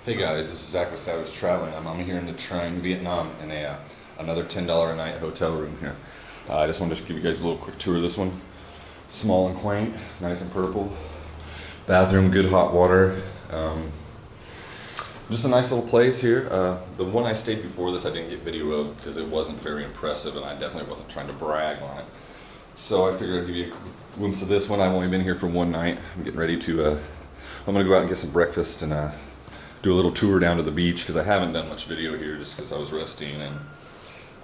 Hey guys, this is Zach with Savage Traveling. I'm here in Nha Trang, Vietnam, in another $10 a night hotel room here. I just wanted to give you guys a little quick tour of this one. Small and quaint, nice and purple. Bathroom, good hot water. Just a nice little place here. The one I stayed before this I didn't get video of because it wasn't very impressive and I definitely wasn't trying to brag on it. So I figured I'd give you a glimpse of this one. I've only been here for one night. I'm getting ready to, I'm gonna go out and get some breakfast and do a little tour down to the beach because I haven't done much video here just because I was resting, and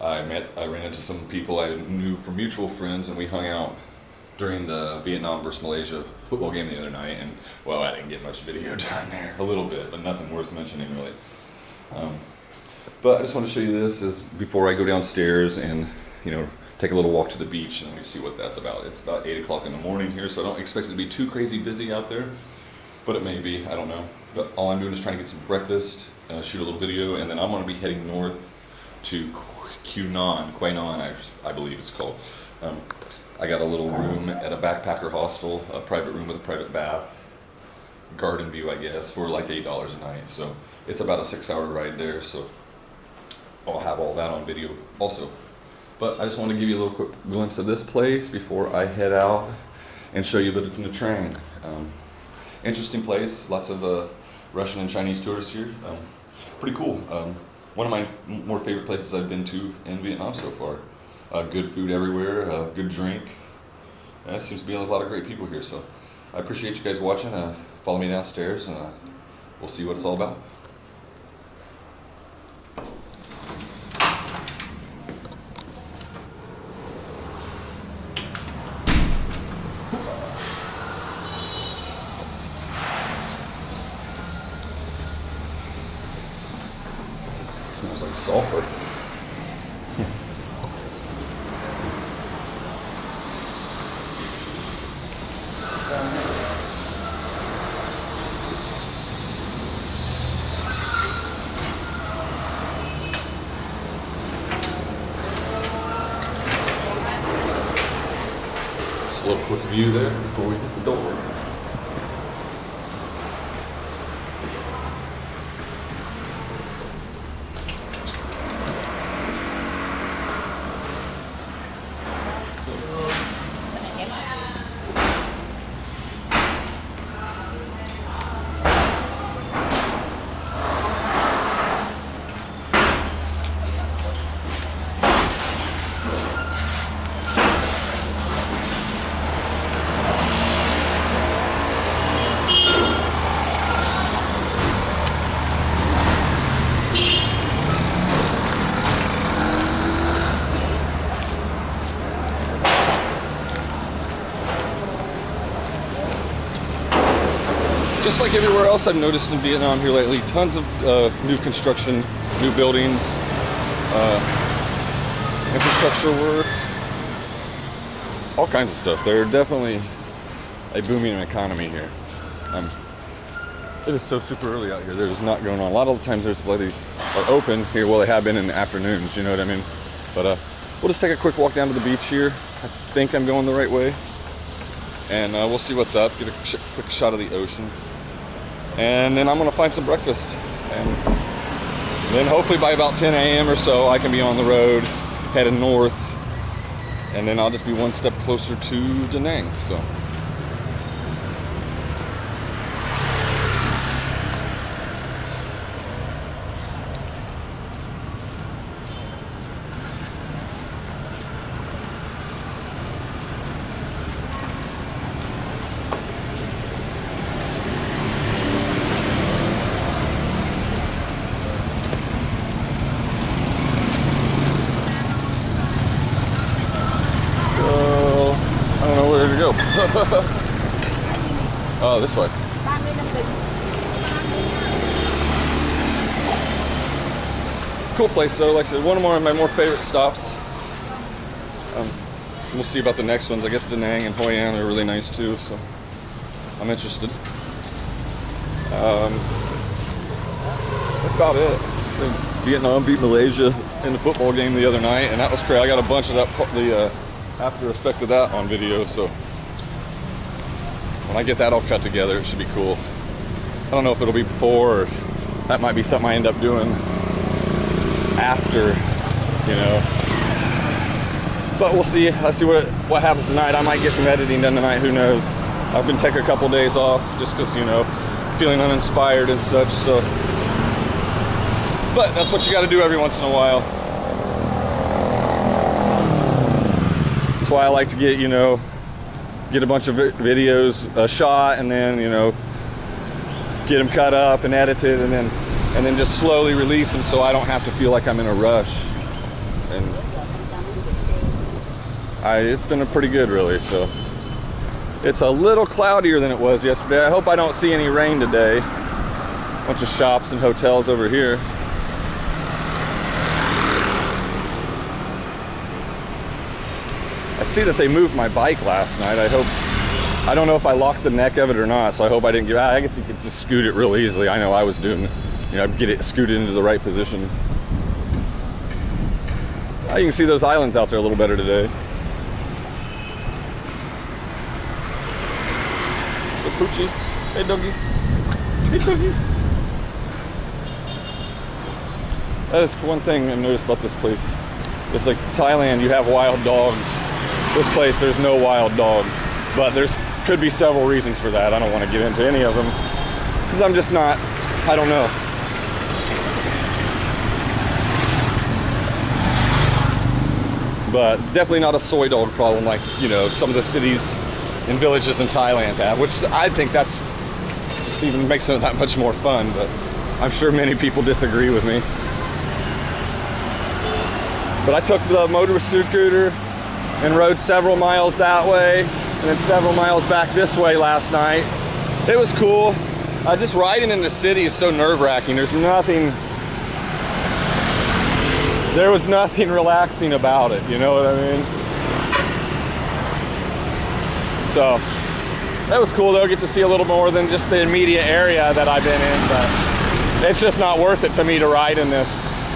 I ran into some people I knew from mutual friends and we hung out during the Vietnam versus Malaysia football game the other night, and well, I didn't get much video time there, a little bit, but nothing worth mentioning really. But I just want to show you this is before I go downstairs and take a little walk to the beach and we see what that's about. It's about 8 o'clock in the morning here, so I don't expect it to be too crazy busy out there, but it may be, I don't know. But all I'm doing is trying to get some breakfast, shoot a little video, and then I'm going to be heading north to Quai Non, I believe it's called. I got a little room at a backpacker hostel, a private room with a private bath, garden view I guess, for like $8 a night. So it's about a 6-hour ride there, so I'll have all that on video also. But I just want to give you a little quick glimpse of this place before I head out and show you the Nha Trang. Interesting place, lots of Russian and Chinese tourists here. Pretty cool. One of my more favorite places I've been to in Vietnam so far. Good food everywhere, good drink. It seems to be a lot of great people here, so I appreciate you guys watching. Follow me downstairs and we'll see what it's all about. Smells like sulfur. Just a little quick view there before we hit the door. Just like everywhere else I've noticed in Vietnam here lately, tons of new construction, new buildings, infrastructure work, all kinds of stuff. They're definitely a booming economy here. It is so super early out here. There's not going on. A lot of the times there's these are open here. Well, they have been in the afternoons, you know what I mean? But we'll just take a quick walk down to the beach here. I think I'm going the right way. And we'll see what's up, get a quick shot of the ocean. And then I'm gonna find some breakfast. And then hopefully by about 10 a.m. or so, I can be on the road, heading north. And then I'll just be one step closer to Da Nang, so. Oh, this way. Cool place though, like I said, one of my more favorite stops. We'll see about the next ones. I guess Da Nang and Hoi An are really nice too, so I'm interested. That's about it. Vietnam beat Malaysia in the football game the other night, and that was great. I got a bunch of that, the after effect of that on video, so when I get that all cut together, it should be cool. I don't know if it'll be before or that might be something I end up doing after, you know. But we'll see. I'll see what happens tonight. I might get some editing done tonight, who knows. I've been taking a couple days off just because, you know, feeling uninspired and such, so. But that's what you gotta do every once in a while. That's why I like to get, you know, get a bunch of videos shot, and then, you know, get them cut up and edited, and then just slowly release them so I don't have to feel like I'm in a rush. And it's been pretty good, really. So it's a little cloudier than it was yesterday. I hope I don't see any rain today. Bunch of shops and hotels over here. I see that they moved my bike last night. I don't know if I locked the neck of it or not, so I hope I didn't I guess you could just scoot it real easily. I know I was doing, you know, get it scooted into the right position. You can see those islands out there a little better today. Hey, Poochie. Hey, doggy. Hey, doggy. That is one thing I've noticed about this place. It's like Thailand, you have wild dogs. This place, there's no wild dogs. But could be several reasons for that. I don't want to get into any of them, because I'm just not, I don't know. But definitely not a soy dog problem like, you know, some of the cities and villages in Thailand have, which I think that's just even makes it that much more fun, but I'm sure many people disagree with me. But I took the motor scooter and rode several miles that way, and then several miles back this way last night. It was cool. Just riding in the city is so nerve-wracking. There was nothing relaxing about it, you know what I mean? So, that was cool though, get to see a little more than just the immediate area that I've been in, but it's just not worth it to me to ride in this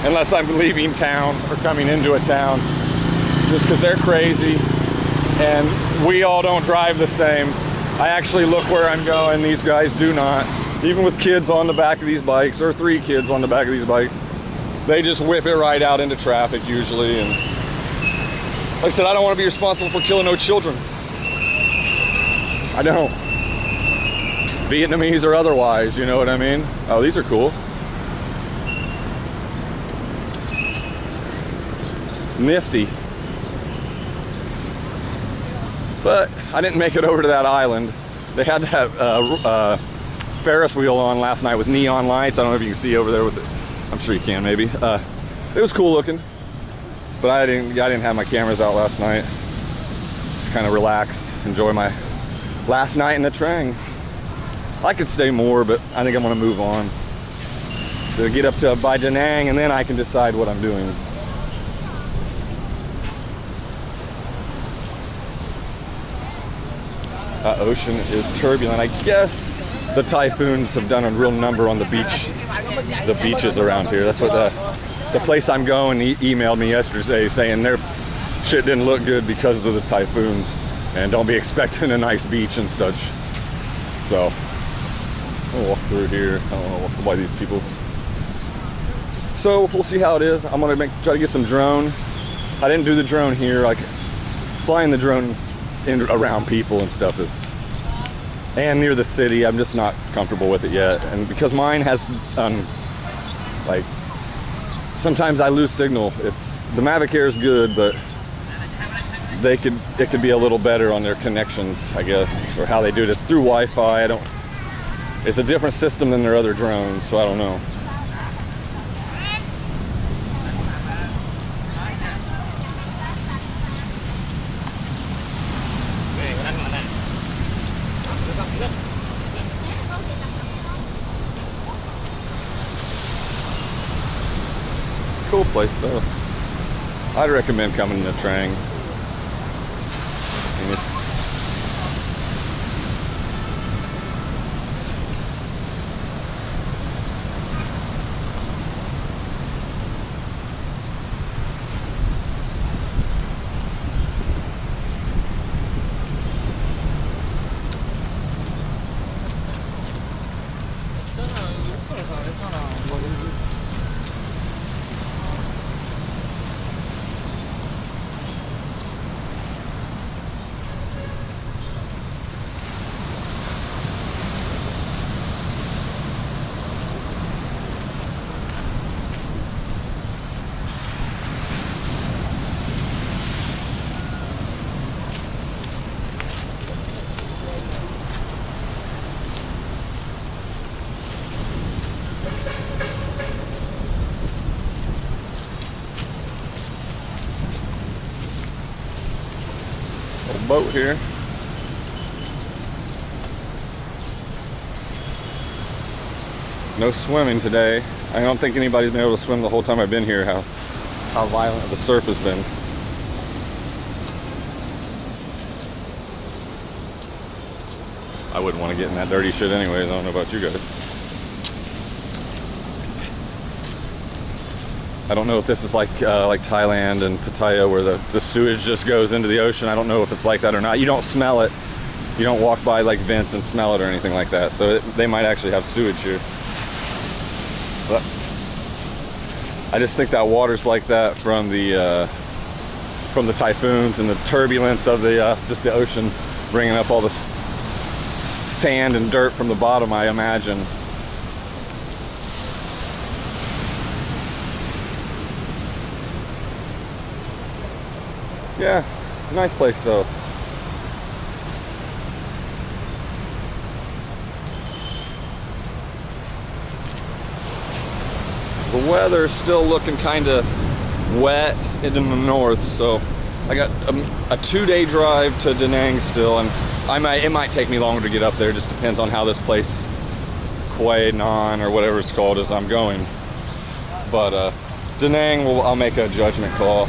unless I'm leaving town or coming into a town, just because they're crazy and we all don't drive the same. I actually look where I'm going, these guys do not. Even with kids on the back of these bikes, or 3 kids on the back of these bikes, they just whip it right out into traffic usually. And like I said, I don't want to be responsible for killing no children. I don't. Vietnamese or otherwise, you know what I mean? Oh, these are cool. Nifty. But I didn't make it over to that island. They had to have Ferris wheel on last night with neon lights. I don't know if you can see over there with it. I'm sure you can, maybe. It was cool looking, but I didn't have my cameras out last night. Just kind of relaxed, enjoy my last night in the Trang. I could stay more, but I think I'm gonna move on. So get up to by Da Nang, and then I can decide what I'm doing. Ocean is turbulent. I guess the typhoons have done a real number on the beaches around here. That's what the place I'm going emailed me yesterday saying their shit didn't look good because of the typhoons, and don't be expecting a nice beach and such. So I'll walk through here. I don't know why these people. So we'll see how it is. I'm gonna try to get some drone. I didn't do the drone here. Like flying the drone around people and stuff and near the city, I'm just not comfortable with it yet. And because mine has like sometimes I lose signal. The Mavic Air is good, but it could be a little better on their connections, I guess, or how they do it. It's through Wi-Fi. It's a different system than their other drones, so I don't know. Cool place though. I'd recommend coming to Trang. Little boat here. No swimming today. I don't think anybody's been able to swim the whole time I've been here, how violent the surf has been. I wouldn't want to get in that dirty shit anyways. I don't know about you guys. I don't know if this is like Thailand and Pattaya where the sewage just goes into the ocean. I don't know if it's like that or not. You don't smell it. You don't walk by like vents and smell it or anything like that. So they might actually have sewage here. But I just think that water's like that from the typhoons and the turbulence of just the ocean bringing up all this sand and dirt from the bottom, I imagine. Yeah, nice place though. The weather's still looking kind of wet in the north, so I got a 2-day drive to Da Nang still, and it might take me longer to get up there. Just depends on how this place, Quay Nan or whatever it's called, as I'm going. But Da Nang, I'll make a judgment call.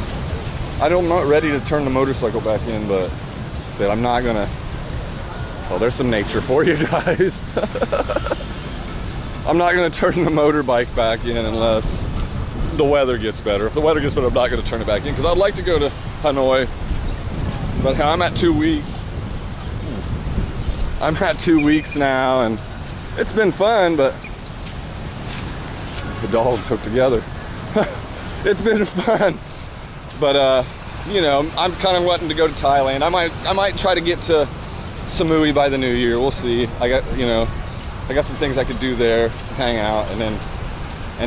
I'm not ready to turn the motorcycle back in, but said I'm not gonna. Well, there's some nature for you guys. I'm not gonna turn the motorbike back in unless the weather gets better. If the weather gets better, I'm not gonna turn it back in because I'd like to go to Hanoi, but I'm at 2 weeks. I'm at 2 weeks now, and it's been fun, but the dogs hooked together. It's been fun. But you know, I'm kind of wanting to go to Thailand. I might try to get to Samui by the new year. We'll see. I got some things I could do there, hang out, and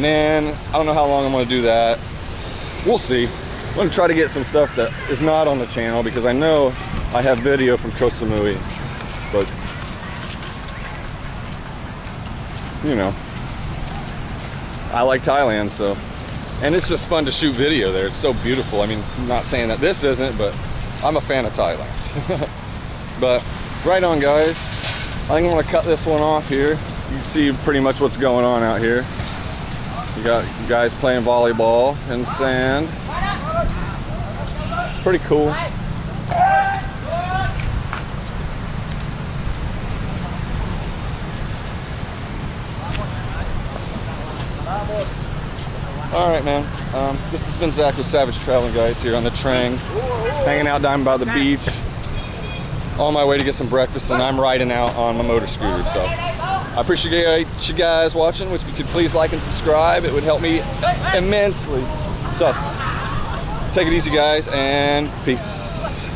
then I don't know how long I'm going to do that. We'll see. I'm going to try to get some stuff that is not on the channel because I know I have video from Koh Samui, but you know, I like Thailand, so. And it's just fun to shoot video there. It's so beautiful. I mean, I'm not saying that this isn't, but I'm a fan of Thailand. But right on, guys. I think I'm gonna cut this one off here. You can see pretty much what's going on out here. You got guys playing volleyball in sand. Pretty cool. All right, man. This has been Zach with Savage Traveling, guys, here on the Trang, hanging out down by the beach, on my way to get some breakfast, and I'm riding out on my motor scooter. So I appreciate you guys watching. If you could please like and subscribe, it would help me immensely. So take it easy, guys, and peace.